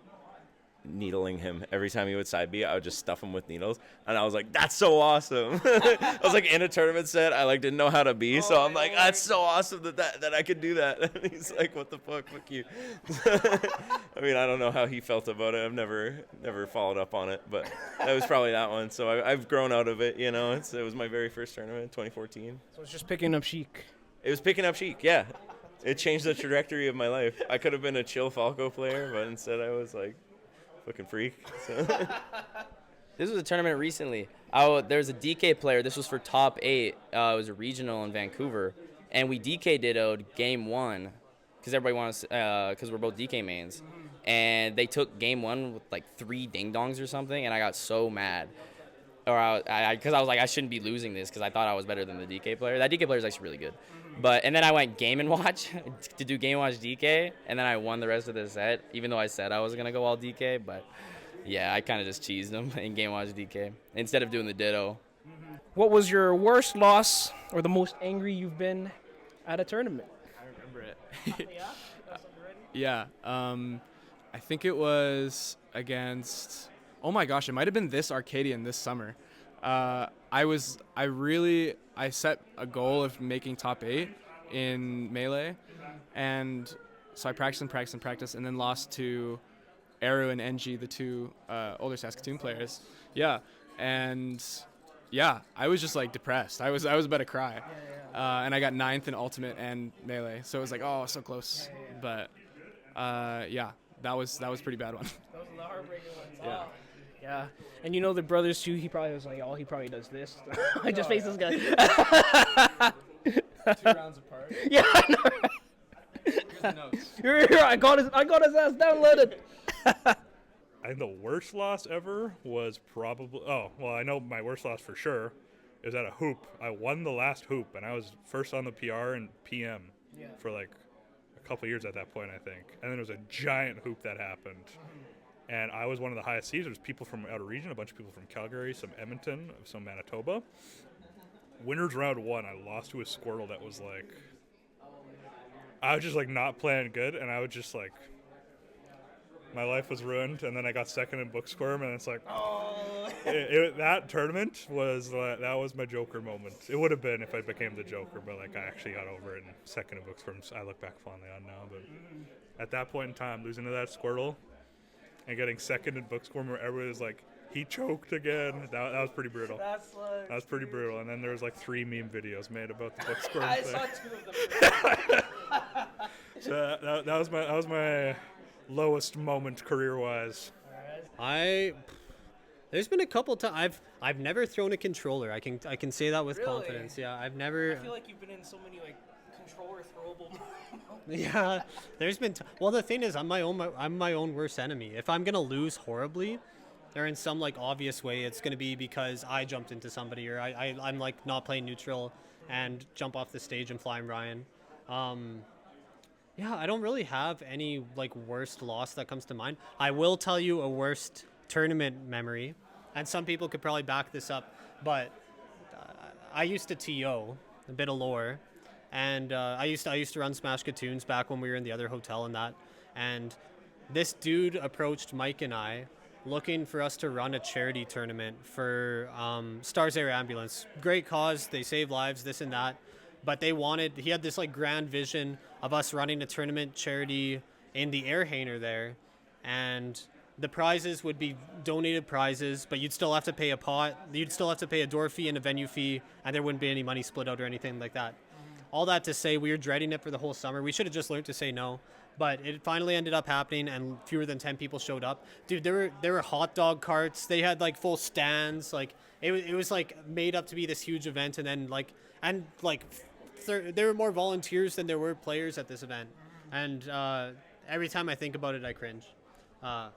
[SPEAKER 5] needling him. Every time he would side B, I would just stuff him with needles. And I was like, that's so awesome. I was like in a tournament set. I like didn't know how to be. So I'm like, that's so awesome that I could do that. And he's like, what the fuck you. I mean, I don't know how he felt about it. I've never followed up on it, but that was probably that one. So I've grown out of it, you know. It was my very first tournament, 2014.
[SPEAKER 1] So it's just picking up Sheik.
[SPEAKER 5] It was picking up Sheik, yeah. It changed the trajectory of my life. I could have been a chill Falco player, but instead I was like fucking freak. So.
[SPEAKER 9] This was a tournament recently. There's a DK player. This was for top 8. It was a regional in Vancouver, and we DK dittoed game 1 because everybody wants because we're both DK mains, and they took game 1 with like 3 ding dongs or something, and I got so mad. Or because I was like, I shouldn't be losing this because I thought I was better than the DK player. That DK player is actually really good. And then I went Game & Watch to do Game & Watch DK, and then I won the rest of the set, even though I said I was going to go all DK. But, yeah, I kind of just cheesed him in Game & Watch DK instead of doing the ditto.
[SPEAKER 1] What was your worst loss or the most angry you've been at a tournament?
[SPEAKER 7] I remember it. Yeah. I think it was against... Oh, my gosh. It might have been this Arcadian this summer. I set a goal of making top 8, in Melee, and so I practiced, and then lost to Aru and NG, the two older Saskatoon players. Yeah, and yeah, I was just like depressed. I was about to cry, and I got 9th in Ultimate and Melee, so it was like, oh, so close. But yeah, that was pretty bad one.
[SPEAKER 1] Those are the heartbreaking ones.
[SPEAKER 7] Yeah.
[SPEAKER 1] Yeah. And you know the brothers too, he probably was like, oh, he probably does this. I just faced this guy.
[SPEAKER 7] 2 rounds apart.
[SPEAKER 1] Yeah, I know.
[SPEAKER 7] Here's the notes.
[SPEAKER 1] Here, I got his ass downloaded.
[SPEAKER 4] I think the worst loss ever was probably. Oh, well, I know my worst loss for sure. It was at a hoop. I won the last hoop, and I was first on the PR and PM for like a couple years at that point, I think. And then there was a giant hoop that happened. And I was one of the highest seeds. There was people from out of region, a bunch of people from Calgary, some Edmonton, some Manitoba. Winners round 1, I lost to a Squirtle that was like, I was just like not playing good, and I was just like, my life was ruined. And then I got second in book squirm, and it's like, that tournament was that was my Joker moment. It would have been if I became the Joker, but like I actually got over it in second in book squirm. So I look back fondly on now, but at that point in time, losing to that Squirtle and getting second in book squirm, where everybody was like, he choked again. That was pretty brutal. That was pretty brutal. And then there was like 3 meme videos made about the book squirm
[SPEAKER 1] I
[SPEAKER 4] thing.
[SPEAKER 1] saw 2 of them.
[SPEAKER 4] So that was my lowest moment career-wise.
[SPEAKER 3] There's been a couple times I've never thrown a controller. I can say that with confidence. Yeah, I've never.
[SPEAKER 1] I feel like you've been in so many like controller throwable moments.
[SPEAKER 3] Yeah, there's been. Well, the thing is, I'm my own worst enemy. If I'm gonna lose horribly, or in some like obvious way, it's gonna be because I jumped into somebody, or I'm like not playing neutral and jump off the stage and fly Ryan. Yeah, I don't really have any like worst loss that comes to mind. I will tell you a worst tournament memory, and some people could probably back this up, but I used to TO a bit of lore. And I used to run Smashkatoons back when we were in the other hotel and that. And this dude approached Mike and I looking for us to run a charity tournament for Stars Air Ambulance. Great cause. They save lives, this and that. But he had this like grand vision of us running a tournament charity in the air hangar there. And the prizes would be donated prizes, but you'd still have to pay a pot. You'd still have to pay a door fee and a venue fee, and there wouldn't be any money split out or anything like that. All that to say, we were dreading it for the whole summer. We should have just learned to say no, but it finally ended up happening, and fewer than 10 people showed up. Dude, there were hot dog carts. They had like full stands. Like it was like made up to be this huge event, and then there were more volunteers than there were players at this event. And every time I think about it, I cringe. Yeah.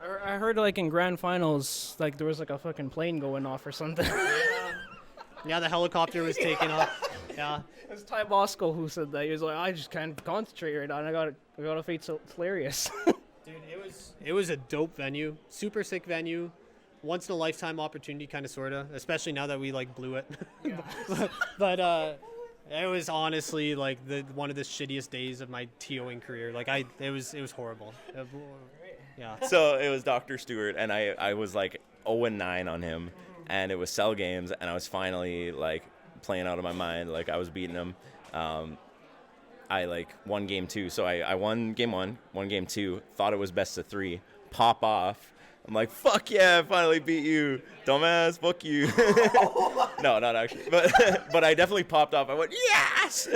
[SPEAKER 1] I heard like in grand finals, like there was like a fucking plane going off or something.
[SPEAKER 3] Yeah, the helicopter was taking off. Yeah.
[SPEAKER 1] It was Ty Bosco who said that. He was like, I just can't concentrate right now, and I got a fate so hilarious.
[SPEAKER 3] Dude, it was a dope venue, super sick venue, once in a lifetime opportunity, kind of sorta. Especially now that we like blew it. Yeah. but it was honestly like one of the shittiest days of my TOing career. Like it was horrible. Yeah.
[SPEAKER 5] So it was Dr. Stewart, and I was like 0-9 on him, and it was cell games, and I was finally like playing out of my mind. Like I was beating him. I like won game 2, so I won game 1, won game 2. Thought it was best of 3. Pop off. I'm like, fuck yeah, I finally beat you, dumbass. Fuck you. No, not actually, but I definitely popped off. I went, yes.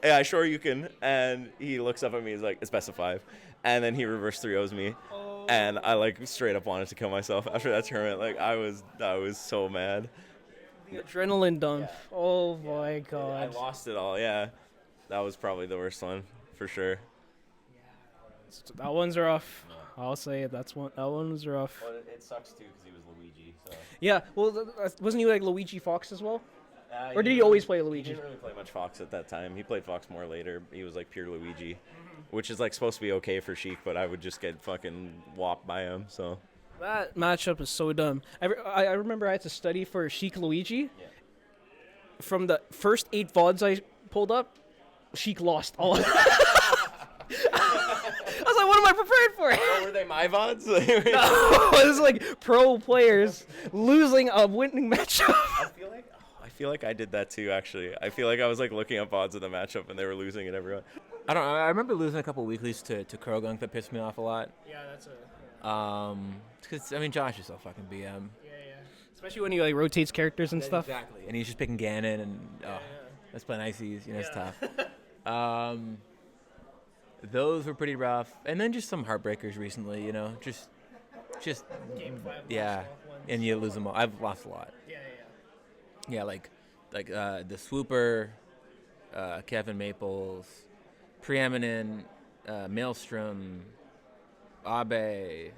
[SPEAKER 5] Yeah, sure you can. And he looks up at me. He's like, it's best of 5. And then he reverse 3-0s me. And I like straight up wanted to kill myself after that tournament. Like I was so mad.
[SPEAKER 1] The adrenaline dump. Yeah. Oh my god.
[SPEAKER 5] I lost it all. Yeah, that was probably the worst one for sure.
[SPEAKER 1] That one's rough. I'll say it. That one was rough.
[SPEAKER 5] Well, it sucks too because he was Luigi. So.
[SPEAKER 1] Yeah. Well, wasn't he like Luigi Fox as well? Or did he always play Luigi?
[SPEAKER 5] He didn't really play much Fox at that time. He played Fox more later. He was like pure Luigi, which is like supposed to be okay for Sheik, but I would just get fucking whopped by him. So.
[SPEAKER 1] That matchup is so dumb. I remember I had to study for Sheik Luigi. Yeah. From the first 8 VODs I pulled up, Sheik lost all of them. I was like, what am I prepared for?
[SPEAKER 5] Oh, were they my VODs?
[SPEAKER 1] No, it was like pro players losing a winning matchup.
[SPEAKER 5] feel like I did that too, actually. I feel like I was like looking up odds of the matchup and they were losing and everyone.
[SPEAKER 2] I don't know. I remember losing a couple weeklies to Krogunk that pissed me off a lot.
[SPEAKER 1] Yeah, that's a.
[SPEAKER 2] Because I mean, Josh is so fucking BM.
[SPEAKER 1] Yeah, yeah. Especially when he like rotates characters and stuff.
[SPEAKER 2] Exactly. And he's just picking Ganon and let's play Ices. You know, it's tough. Those were pretty rough. And then just some heartbreakers recently. You know, just
[SPEAKER 1] Game 5.
[SPEAKER 2] yeah. And you lose them all. I've lost a lot.
[SPEAKER 1] Yeah.
[SPEAKER 2] Yeah, like the Swooper, Kevin Maples, Preeminent, Maelstrom, Abe,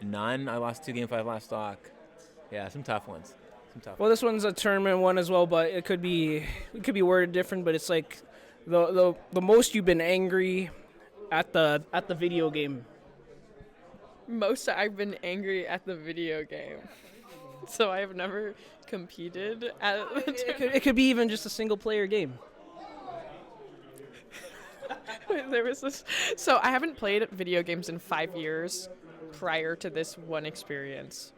[SPEAKER 2] None. I lost 2 Game 5 last stock. Yeah, some tough ones.
[SPEAKER 1] Well, this one's a tournament one as well, but it could be worded different. But it's like the most you've been angry at the video game.
[SPEAKER 6] Most I've been angry at the video game. So I have never competed at
[SPEAKER 1] It could be even just a single player game.
[SPEAKER 6] There was this. So I haven't played video games in 5 years prior to this one experience.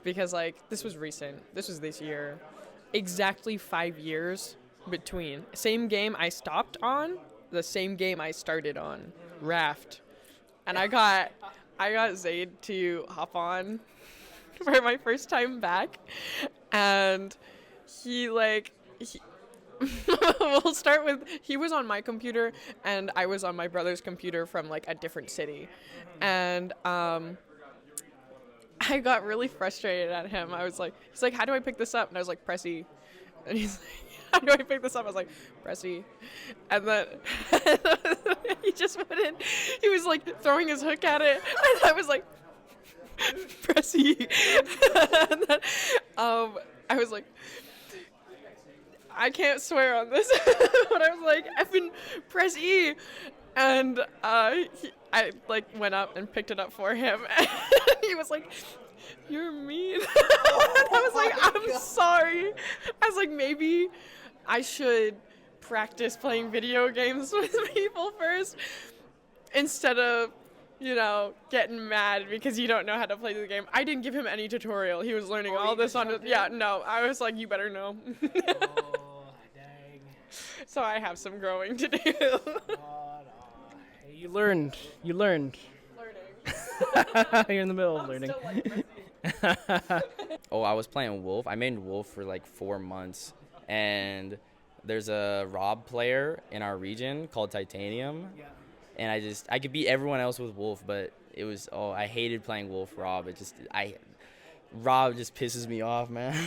[SPEAKER 6] Because like this was recent. This was this year. Exactly 5 years between. Same game I stopped on, the same game I started on. Raft. And I got Zayd to hop on for my first time back, and we'll start with, he was on my computer and I was on my brother's computer from like a different city, and I got really frustrated at him. He's like, how do I pick this up? And I was like, press E. And he's like, how do I pick this up? I was like, press E. And then he just wouldn't. He was like throwing his hook at it. And I was like, press E. And then I was like, I can't swear on this. But I was like, effing press E. And I like went up and picked it up for him. And he was like, you're mean. And I was like, I'm sorry. I was like, maybe I should practice playing video games with people first instead of, getting mad because you don't know how to play the game. I didn't give him any tutorial. He was learning all this on his, no. I was like, you better know.
[SPEAKER 1] Oh, dang.
[SPEAKER 6] So I have some growing to do.
[SPEAKER 1] You learned.
[SPEAKER 6] Learning.
[SPEAKER 1] You're in the middle of learning.
[SPEAKER 9] Oh, I was playing Wolf. I made Wolf for like 4 months, and there's a Rob player in our region called Titanium, and I could beat everyone else with Wolf, but I hated playing Wolf Rob. Rob just pisses me off, man.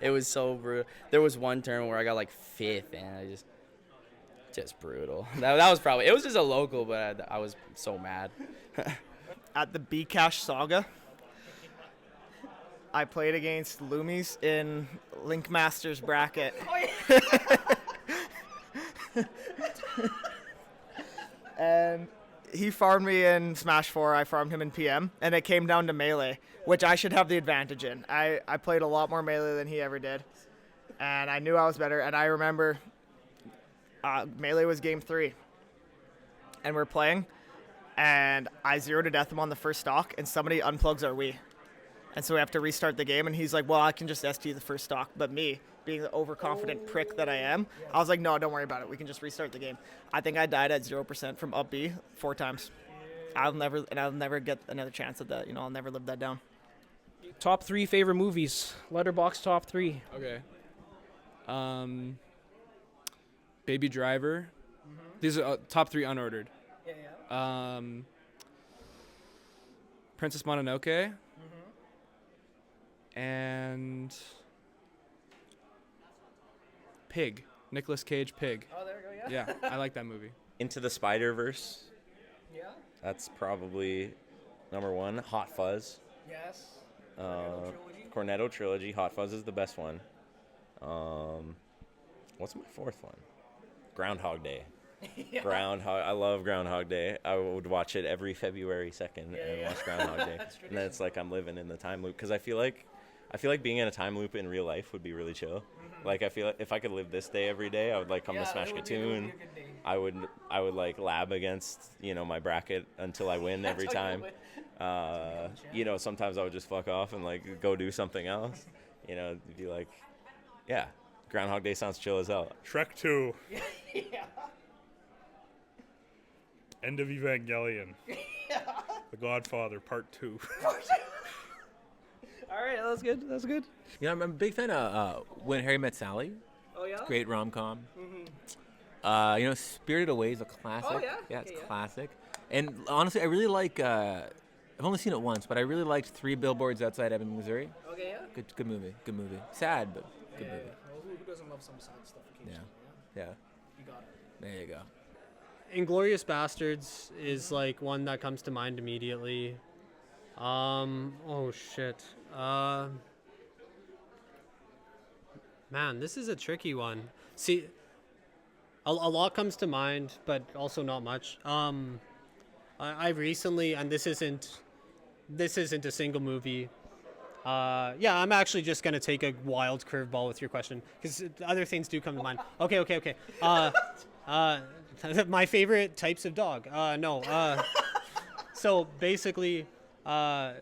[SPEAKER 9] It was so brutal. There was one turn where I got like 5th, and just brutal. That was probably, it was just a local, but I was so mad.
[SPEAKER 8] At the Bcash Saga, I played against Loomies in Link Masters bracket. And he farmed me in Smash 4, I farmed him in PM, and it came down to Melee, which I should have the advantage in. I played a lot more Melee than he ever did, and I knew I was better, and I remember Melee was game 3, and we're playing, and I 0 to death him on the first stock, and somebody unplugs our Wii. And so we have to restart the game, and he's like, well, I can just ST the first stock. But me, being the overconfident prick that I am, I was like, no, don't worry about it. We can just restart the game. I think I died at 0% from up B 4 times. I'll never get another chance at that. I'll never live that down.
[SPEAKER 1] Top 3 favorite movies. Letterbox top 3.
[SPEAKER 7] Okay. Baby Driver. These are top 3 unordered. Princess Mononoke. And Pig. Nicolas Cage, Pig.
[SPEAKER 1] Oh, there we go,
[SPEAKER 7] Yeah, I like that movie.
[SPEAKER 5] Into the Spider-Verse.
[SPEAKER 1] Yeah.
[SPEAKER 5] That's probably number 1. Hot Fuzz.
[SPEAKER 1] Yes.
[SPEAKER 5] Cornetto Trilogy. Hot Fuzz is the best one. What's my 4th one? Groundhog Day. I love Groundhog Day. I would watch it every February 2nd and watch Groundhog Day. And then it's like I'm living in the time loop, because I feel like being in a time loop in real life would be really chill. Like, I feel like if I could live this day every day, I would like come to Smashkatoon. I would like lab against my bracket until I win every time. Sometimes I would just fuck off and like go do something else. Be like Yeah. Groundhog Day sounds chill as hell.
[SPEAKER 4] Shrek 2. End of Evangelion. The Godfather Part 2.
[SPEAKER 1] All right, that's good. That's good.
[SPEAKER 2] I'm a big fan of When Harry Met Sally.
[SPEAKER 1] Oh yeah.
[SPEAKER 2] Great rom-com. Spirited Away is a classic.
[SPEAKER 1] Oh, yeah?
[SPEAKER 2] Yeah, it's
[SPEAKER 1] Okay, yeah.
[SPEAKER 2] classic. And honestly, I really like. I've only seen it once, but I really liked Three Billboards Outside Ebbing, Missouri.
[SPEAKER 1] Okay, yeah.
[SPEAKER 2] Good movie. Good movie. Sad, but good movie.
[SPEAKER 1] Well, who doesn't love some sad stuff occasionally?
[SPEAKER 2] Yeah.
[SPEAKER 1] You got it.
[SPEAKER 2] There you go.
[SPEAKER 3] Inglorious Bastards is like one that comes to mind immediately. Oh shit. Man, this is a tricky one. See, a lot comes to mind, but also not much. I recently, and this isn't a single movie. I'm actually just gonna take a wild curveball with your question because other things do come to mind. Okay. My favorite types of dog. So basically, my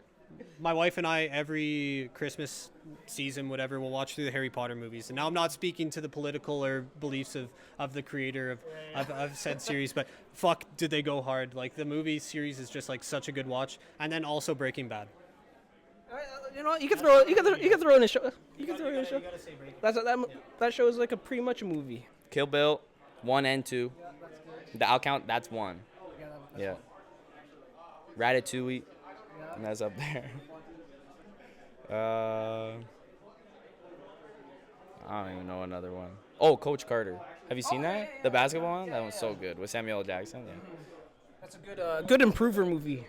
[SPEAKER 3] wife and I every Christmas season, whatever, we'll watch through the Harry Potter movies. And now I'm not speaking to the political or beliefs of the creator of said series, but fuck, did they go hard? Like the movie series is just like such a good watch, and then also Breaking Bad.
[SPEAKER 1] You know what? You can throw in a show. You can throw in a show. That show is like pretty much a movie.
[SPEAKER 9] Kill Bill, 1 and 2. I'll count. That's 1. Yeah. Ratatouille. And that's up there. I don't even know another one. Oh, Coach Carter. Have you seen that? The basketball one? That one's so good with Samuel L. Jackson. Yeah.
[SPEAKER 1] That's a good improver movie.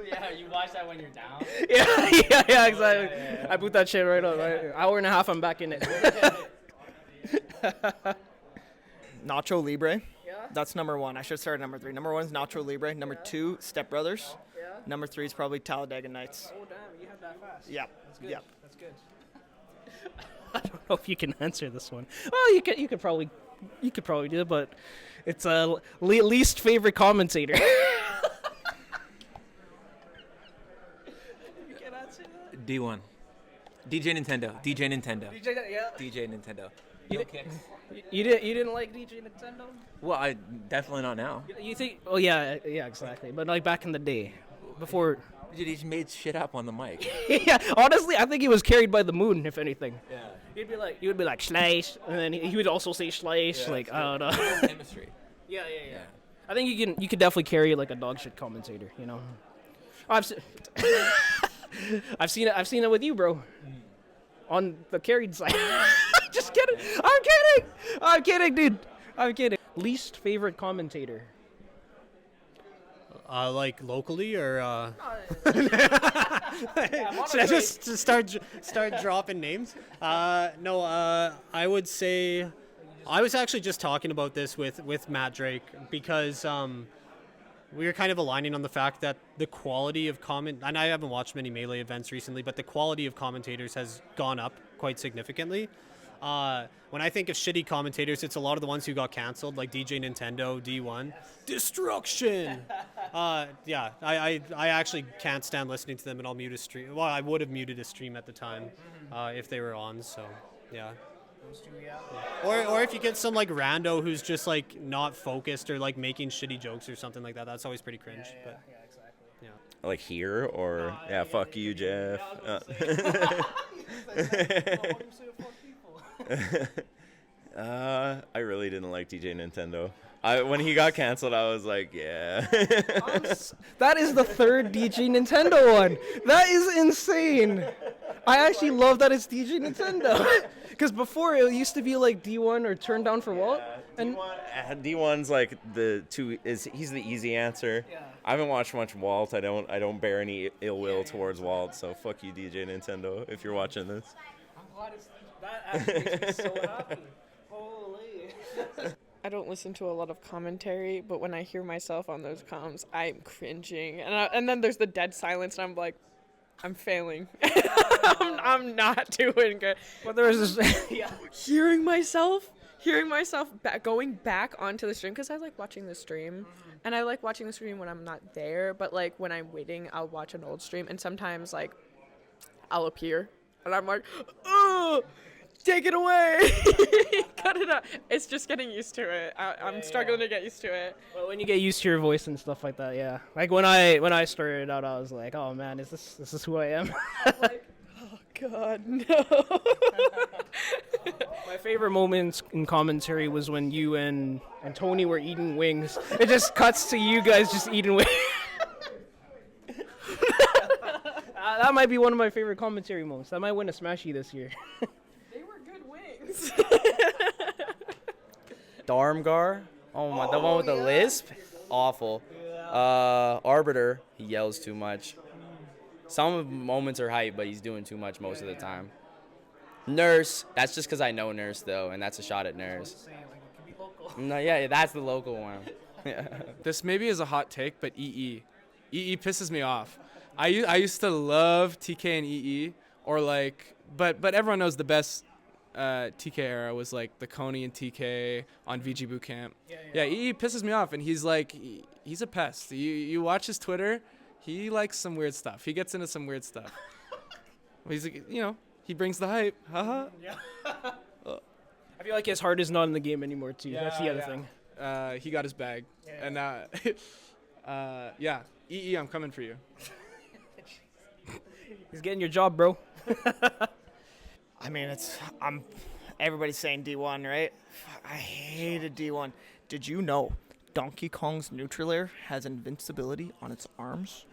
[SPEAKER 9] Yeah, you watch that when you're down.
[SPEAKER 1] yeah, exactly. Yeah. I put that shit right on. Right? Hour and a half, I'm back in it.
[SPEAKER 8] Nacho Libre.
[SPEAKER 1] Yeah.
[SPEAKER 8] That's number 1. I should start at number 3. Number 1 is Nacho Libre. Number 2, Step Brothers.
[SPEAKER 1] Yeah.
[SPEAKER 8] Number 3 is probably Talladega Nights.
[SPEAKER 1] Oh damn, you have that fast.
[SPEAKER 8] Yep.
[SPEAKER 1] That's good.
[SPEAKER 8] Yep.
[SPEAKER 1] That's good. I don't know if you can answer this one. Well, you could probably do it, but it's a least favorite commentator.
[SPEAKER 2] D1. DJ Nintendo.
[SPEAKER 1] Yeah.
[SPEAKER 2] DJ Nintendo.
[SPEAKER 1] You
[SPEAKER 2] No
[SPEAKER 1] di-
[SPEAKER 2] kicks.
[SPEAKER 1] You didn't like DJ Nintendo?
[SPEAKER 2] Well, I definitely not now.
[SPEAKER 1] You think? Oh yeah, exactly. But like back in the day, before.
[SPEAKER 2] Dude, he just made shit up on the mic.
[SPEAKER 1] Yeah, honestly, I think he was carried by the moon, if anything.
[SPEAKER 2] Yeah.
[SPEAKER 1] He would be like Schleish, and then he would also say Schleish.
[SPEAKER 2] Yeah,
[SPEAKER 1] like I don't know.
[SPEAKER 2] Chemistry.
[SPEAKER 1] Yeah. I think you could definitely carry like a dog shit commentator. You know. I've seen it with you, bro. On the carried side. Just kidding. I'm kidding, dude. I'm kidding. Least favorite commentator.
[SPEAKER 3] Like locally or should I just start dropping names? No, I would say I was actually just talking about this with Matt Drake because we were kind of aligning on the fact that the quality of comment, and I haven't watched many Melee events recently, but the quality of commentators has gone up quite significantly. When I think of shitty commentators, it's a lot of the ones who got canceled, like DJ Nintendo, D1. Destruction! I actually can't stand listening to them, and I'll mute a stream. Well, I would have muted a stream at the time if they were on, so yeah. Or if you get some like rando who's just like not focused or like making shitty jokes or something like that, that's always pretty cringe. But
[SPEAKER 1] exactly.
[SPEAKER 5] Like here or fuck you, Jeff. I really didn't like DJ Nintendo. When he got canceled, I was like, yeah.
[SPEAKER 1] That is the third DJ Nintendo one. That is insane. I actually love that it's DJ Nintendo. Because before it used to be like D1 or Turn Down for Walt. And
[SPEAKER 5] D1's like he's the easy answer.
[SPEAKER 1] Yeah.
[SPEAKER 5] I haven't watched much Walt. I don't bear any ill will towards Walt. So fuck you, DJ Nintendo, if you're watching this.
[SPEAKER 1] I'm glad that actually makes me so happy. Holy.
[SPEAKER 6] I don't listen to a lot of commentary, but when I hear myself on those comms, I'm cringing. And then there's the dead silence, and I'm like, I'm failing. I'm not doing good.
[SPEAKER 1] Well, there was this.
[SPEAKER 6] Hearing myself going back onto the stream, because I like watching the stream, and I like watching the stream when I'm not there, but like when I'm waiting, I'll watch an old stream, and sometimes like I'll appear, and I'm like, oh, take it away. Cut it out. It's just getting used to it. I'm struggling to get used to it.
[SPEAKER 1] Well, when you get used to your voice and stuff like that, yeah. Like when I started out, I was like, oh man, is this who I am?
[SPEAKER 6] Oh God, no.
[SPEAKER 1] My favorite moments in commentary was when you and Tony were eating wings. It just cuts to you guys just eating wings. That might be one of my favorite commentary moments. That might win a Smashy this year.
[SPEAKER 6] They were good wings.
[SPEAKER 9] Darmgar. Oh my, the one with the lisp. Awful. Arbiter. He yells too much. Some moments are hype, but he's doing too much most of the time. Nurse. That's just because I know Nurse though, and that's a shot at Nurse. No, yeah, that's the local one.
[SPEAKER 7] This maybe is a hot take, but EE pisses me off. I used to love TK and EE, or like, but everyone knows the best TK era was like the Coney and TK on VG Boot Camp. Yeah, EE pisses me off, and he's like, he's a pest. You watch his Twitter, he likes some weird stuff. He gets into some weird stuff. He's like, he brings the hype. Haha.
[SPEAKER 1] I feel like his heart is not in the game anymore too. That's the other thing.
[SPEAKER 7] He got his bag, and yeah, EE, I'm coming for you.
[SPEAKER 1] He's getting your job, bro.
[SPEAKER 8] I mean, everybody's saying D1, right? I hated D1. Did you know Donkey Kong's neutral air has invincibility on its arms?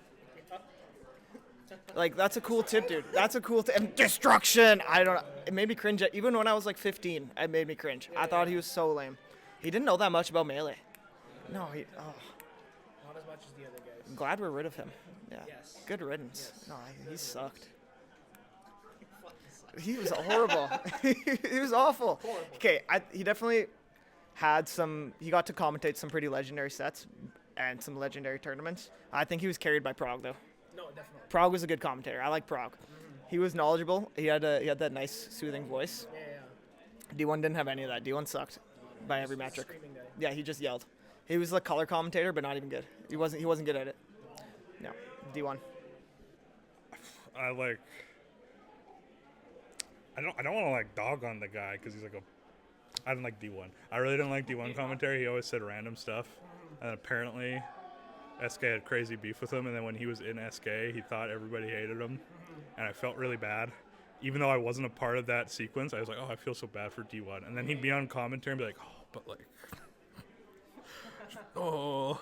[SPEAKER 8] Like, that's a cool tip, dude. That's a cool tip. And destruction! I don't know. It made me cringe. Even when I was like 15, it made me cringe. I thought he was so lame. He didn't know that much about Melee. No,
[SPEAKER 1] Not as much as the other guys.
[SPEAKER 8] I'm glad we're rid of him. Yeah.
[SPEAKER 1] Yes.
[SPEAKER 8] Good riddance. No, he sucked. He was horrible. He was awful. Okay, he definitely had he got to commentate some pretty legendary sets and some legendary tournaments. I think he was carried by Prague, though.
[SPEAKER 1] No, definitely.
[SPEAKER 8] Prague was a good commentator. I like Prague. He was knowledgeable. He had that nice, soothing voice.
[SPEAKER 1] Yeah.
[SPEAKER 8] D1 didn't have any of that. D1 sucked by every metric.
[SPEAKER 1] Screaming guy.
[SPEAKER 8] Yeah, he just yelled. He was a color commentator, but not even good. He wasn't good at it. No, D1.
[SPEAKER 4] I don't want to like dog on the guy because he's like I didn't like D1. I really didn't like D1 commentary. He always said random stuff, and apparently SK had crazy beef with him. And then when he was in SK, he thought everybody hated him, and I felt really bad. Even though I wasn't a part of that sequence, I was like, oh, I feel so bad for D1. And then he'd be on commentary and be like, oh, but like, oh.